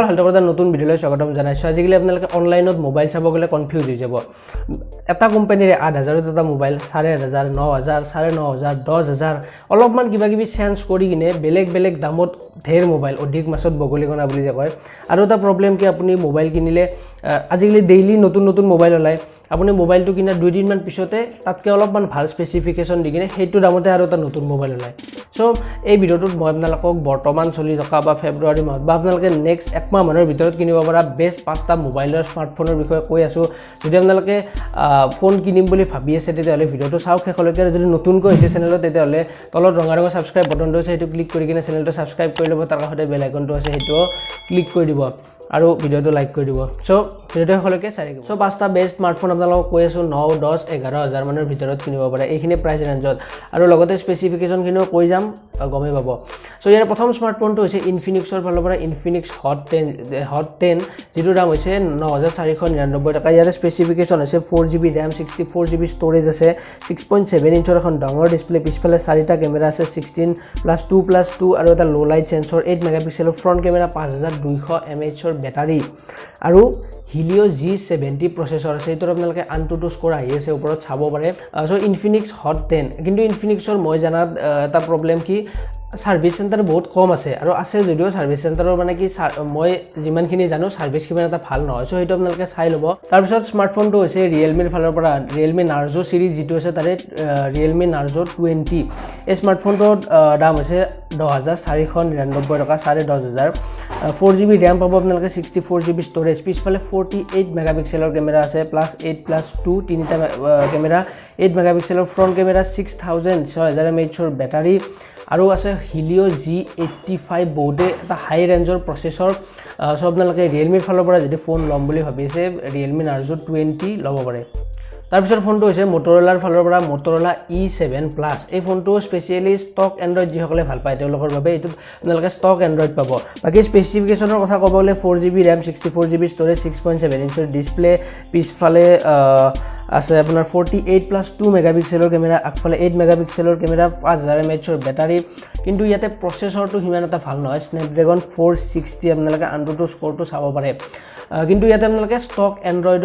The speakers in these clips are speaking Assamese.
হালদকৰ এটা নতুন ভিডিঅ'লৈ স্বাগতম জনাইছো আজিকালি আপোনালোকে অনলাইনত মোবাইল চাব গলে কনফিউজ হৈ যাব এটা কোম্পানীৰে 8000 ত এটা মোবাইল 8500 9000 9500 10000 অলপমান কিবা কিবি চেঞ্জ কৰি কিনে বেলেগ দামত ঢেৰ মোবাইল অধিক মাসত বগলীকণা বুলি যে কয় আৰু এটা প্ৰবলেম কি আপুনি মোবাইল কিনিলে আজিকালি ডেইলি নতুন মোবাইল ওলাই আপুনি মোবাইলটো কিনা 2 দিন মান পিছতে তাতকে অলপমান ভাল স্পেসিফিকেশন দি কিনে সেইটো দামতে আৰু এটা নতুন মোবাইল ওলাই সো এই ভিডিওটোত মই আপোনালোকক বৰ্তমান চলি থকা বা ফেব্ৰুৱাৰী মাহত বা আপোনালোকে নেক্সট এক মাহ মানৰ ভিতৰত কিনিব পৰা বেষ্ট 5টা মোবাইলৰ স্মাৰ্টফোনৰ বিষয়ে কৈ আছো যদি আপোনালোকে ফোন কিনিম বুলি ভাবি আছে তেতিয়াহলে ভিডিওটো চাওক শেষলৈকে যদি নতুনকৈ হৈছে চেনেলত তেতিয়াহলে তলত ৰঙা সাবস্ক্ৰাইব বটনটো আছে সেইটো ক্লিক কৰি কিনে চেনেলটো সাবস্ক্ৰাইব কৰি ল'ব তাৰ কাষতে বেল আইকনটো আছে সেইটো ক্লিক কৰি দিব আৰু ভিডিওটো লাইক কৰি দিব সো ভিডিওটো শেষলৈকে চাই থাকিব সো 5টা বেষ্ট স্মাৰ্টফোন আপোনালোকক কৈ আছো 9 10 11000 মানৰ ভিতৰত কিনিব পাৰে এইখিনি প্ৰাইস ৰেঞ্জত আৰু লগতে স্পেসিফিকেশন খিনিও কৈ যাম গমে পাব সো ইয়াৰ প্ৰথম স্মাৰ্টফোনটো হৈছে ইনফিনিক্সৰ ফালৰ পৰা ইনফিনিক্স হট 10 যিটো দাম হৈছে 9499 টকা ইয়াৰ স্পেসিফিকেশন আছে 4GB RAM 64GB ষ্টৰেজ আছে 6.7 ইঞ্চৰ এখন ডাঙৰ ডিসপ্লে পিছফালে 4টা কেমেৰা আছে 16+2+2 আৰু এটা লো লাইট সেন্সৰ 8 মেগাপিক্সেলৰ ফ্ৰন্ট কেমেৰা 5200 mAh বেটাৰী আৰু 𝐭𝐫𝐤 G70 প্ৰসেসৰ আছে এটো আপোনালোকে AnTuTu স্কোৰ আহি আছে ওপৰত চাব পাৰে সো ইনফিনিক্স হট 10 কিন্তু ইনফিনিক্সৰ মই জানাত এটা প্ৰবলেম কি সাৰ্ভিস সেন্টাৰ বহুত কম আছে আৰু আছে যদিও সাৰ্ভিস সেন্টাৰৰ মানে কি মই যিমানখিনি জানো সার্ভিস কিমান এটা ভাল নহয় সো হেতু আপোনালোকে চাই ল'ব তাৰ পিছত স্মাৰ্টফোনটো হৈছে Realme ফালৰ পৰা Realme Narzo সিৰিজ যিটো আছে তাৰে Realme Narzo 20 এই স্মাৰ্টফোনটোৰ দাম হৈছে 10499 টকা 10500 4GB RAM পাব আপোনালোকে 64GB ষ্টৰেজ পিছফালে 48 মেগাপিক্সেলৰ কেমেৰা আছে +8+2 তিনিটা কেমেৰা 8 মেগাপিক্সেলৰ ফ্ৰন্ট কেমেৰা 6000 mAh বেটাৰী আৰু আছে 𝐭𝐫𝐤 G85 বহুতে এটা হাই ৰেঞ্জৰ প্ৰসেসৰ সো আপোনালোকে Realme ফালৰ পৰা যদি ফোন ল'ম বুলি ভাবিছে Realme Narzo 20 ল'ব পাৰে তাৰ পিছত ফোনটো হৈছে Motorola ফালৰ পৰা Motorola E7 Plus এই ফোনটো স্পেশালি ষ্টক এন্ড্ৰইড যিসকলে ভাল পায় তেওঁলোকৰ বাবে এটো আপোনালোকে ষ্টক এন্ড্ৰইড পাব বাকি স্পেসিফিকেশনৰ কথা ক'ব গ'লে 4GB RAM 64GB storage 6.7 ইঞ্চৰ display পিছফালে আছে আপোনাৰ 48+2 মেগাপিক্সেলৰ কেমেৰা আগফালে 8 মেগাপিক্সেলৰ কেমেৰা 5000 mAh বেটাৰী কিন্তু ইয়াতে প্ৰসেসৰটো হিমান এটা ভাল নহয় Snapdragon 460 আপোনালোকে AnTuTu স্কোৰটো চাব পাৰে কিন্তু ইয়াতে আপোনালোকে ষ্টক এন্ড্ৰইড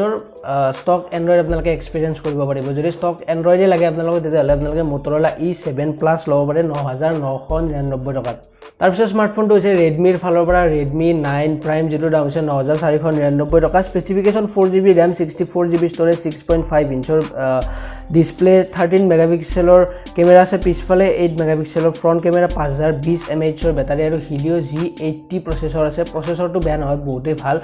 আপোনালোকে এক্সপেৰিয়েন্স কৰিব পাৰিব যদি ষ্টক এন্ড্ৰইডে লাগে আপোনালোকে তেতিয়াহলে আপোনালোকে Motorola E7 Plus ল'ব পাৰে 9999 টকাত তাৰ পিছত স্মাৰ্টফোনটো হৈছে Redmi ফালৰ পৰা Redmi 9 Prime যিটো দাম হৈছে 9499 টকা specification 4GB RAM 64GB storage 6.5 ইঞ্চৰ ডিসপ্লে 13 মেগাপিক্সেলৰ কেমেৰা আছে পিছফালে 8 মেগাপিক্সেলৰ ফ্ৰন্ট কেমেৰা 5020 mAh বেটাৰী আৰু 𝐭𝐫𝐤 G80 প্ৰসেসৰ আছে প্ৰসেসৰটো বেয়া নহয় বহুতেই ভাল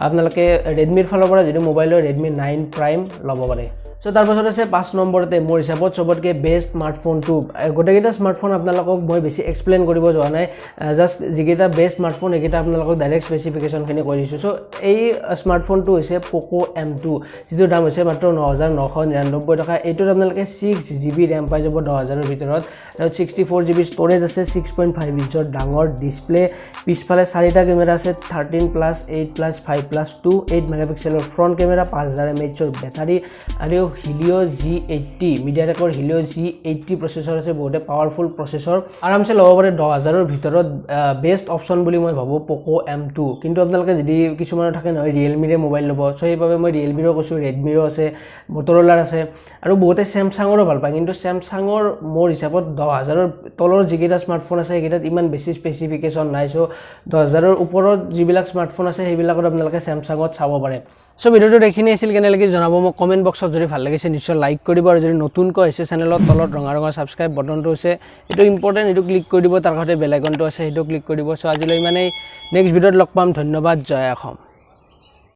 আপোনালোকে Redmi ফালৰ পৰা যদি মোবাইলৰ Redmi 9 Prime ল'ব পাৰে সো তাৰ পাছত আছে 5 নম্বৰতে মোৰ হিচাপত সবতকে বেষ্ট স্মাৰ্টফোনটো গোটেইটা স্মাৰ্টফোন আপোনালোকক মই বেছি এক্সপ্লেইন কৰিব যোৱা নাই জাস্ট যিকেইটা বেষ্ট স্মাৰ্টফোন একেটা আপোনালোকক ডাইৰেক্ট স্পেসিফিকেশন খিনি কৈ দিছো সো এই স্মাৰ্টফোনটো হৈছে Poco M2 যিটো দাম হৈছে মাত্ৰ 9999 টকা এইটোত আপোনালোকে 6GB RAM পাই যাব 10000 ৰ ভিতৰত 64GB ষ্টৰেজ আছে 6.5 ইঞ্চৰ ডাঙৰ ডিসপ্লে পিছফালে 4টা কেমেৰা আছে 13+8+5+2 8 মেগাপিক্সেলৰ ফ্ৰন্ট কেমেৰা 5000 mAh বেটাৰী আৰু 𝐭𝐫𝐤 G80 মিডিয়াটেকৰ 𝐭𝐫𝐤 G80 প্ৰসেসৰ আছে বহুতে পাৱাৰফুল প্ৰসেসৰ আৰামছে ল'ব পাৰে 10000 ৰ ভিতৰত বেষ্ট অপচন বুলি মই ভাবো Poco M2 কিন্তু আপোনালোকে যদি কিছুমানৰ থাকে নহয় Realme ৰে মোবাইল ল'ব সো এইভাবে মই Realme ৰ কৈছো Redmi ৰ আছে Motorola আছে আৰু বহুতে Samsung ৰ ভাল পায় কিন্তু Samsung ৰ মোৰ হিচাপত 10000 ৰ তলৰ যিকেইটা স্মাৰ্টফোন আছে সেইকেইটাত ইমান বেছি স্পেসিফিকেশন নাই সো 10000 ৰ ওপৰত যিবিলাক স্মাৰ্টফোন আছে সেইবিলাকত আপোনালোকে Samsung ত চাব পাৰে সো ভিডিওটো দেখিনে আছিল কেনে লাগি জনাব মোক কমেন্ট বক্সত যদি ভাল লাগিছে নিশ্চয় লাইক কৰিব আৰু যদি নতুনকৈ আছে চেনেলত তলত ৰঙা সাবস্ক্ৰাইব বটনটো আছে এটো ইম্পৰ্টেন্ট এটো ক্লিক কৰি দিব তাৰ কাষতে বেল আইকনটো আছে সেইটো ক্লিক কৰি দিব সো আজিলৈ মানে নেক্সট ভিডিওত লগ পাম ধন্যবাদ জয় অসম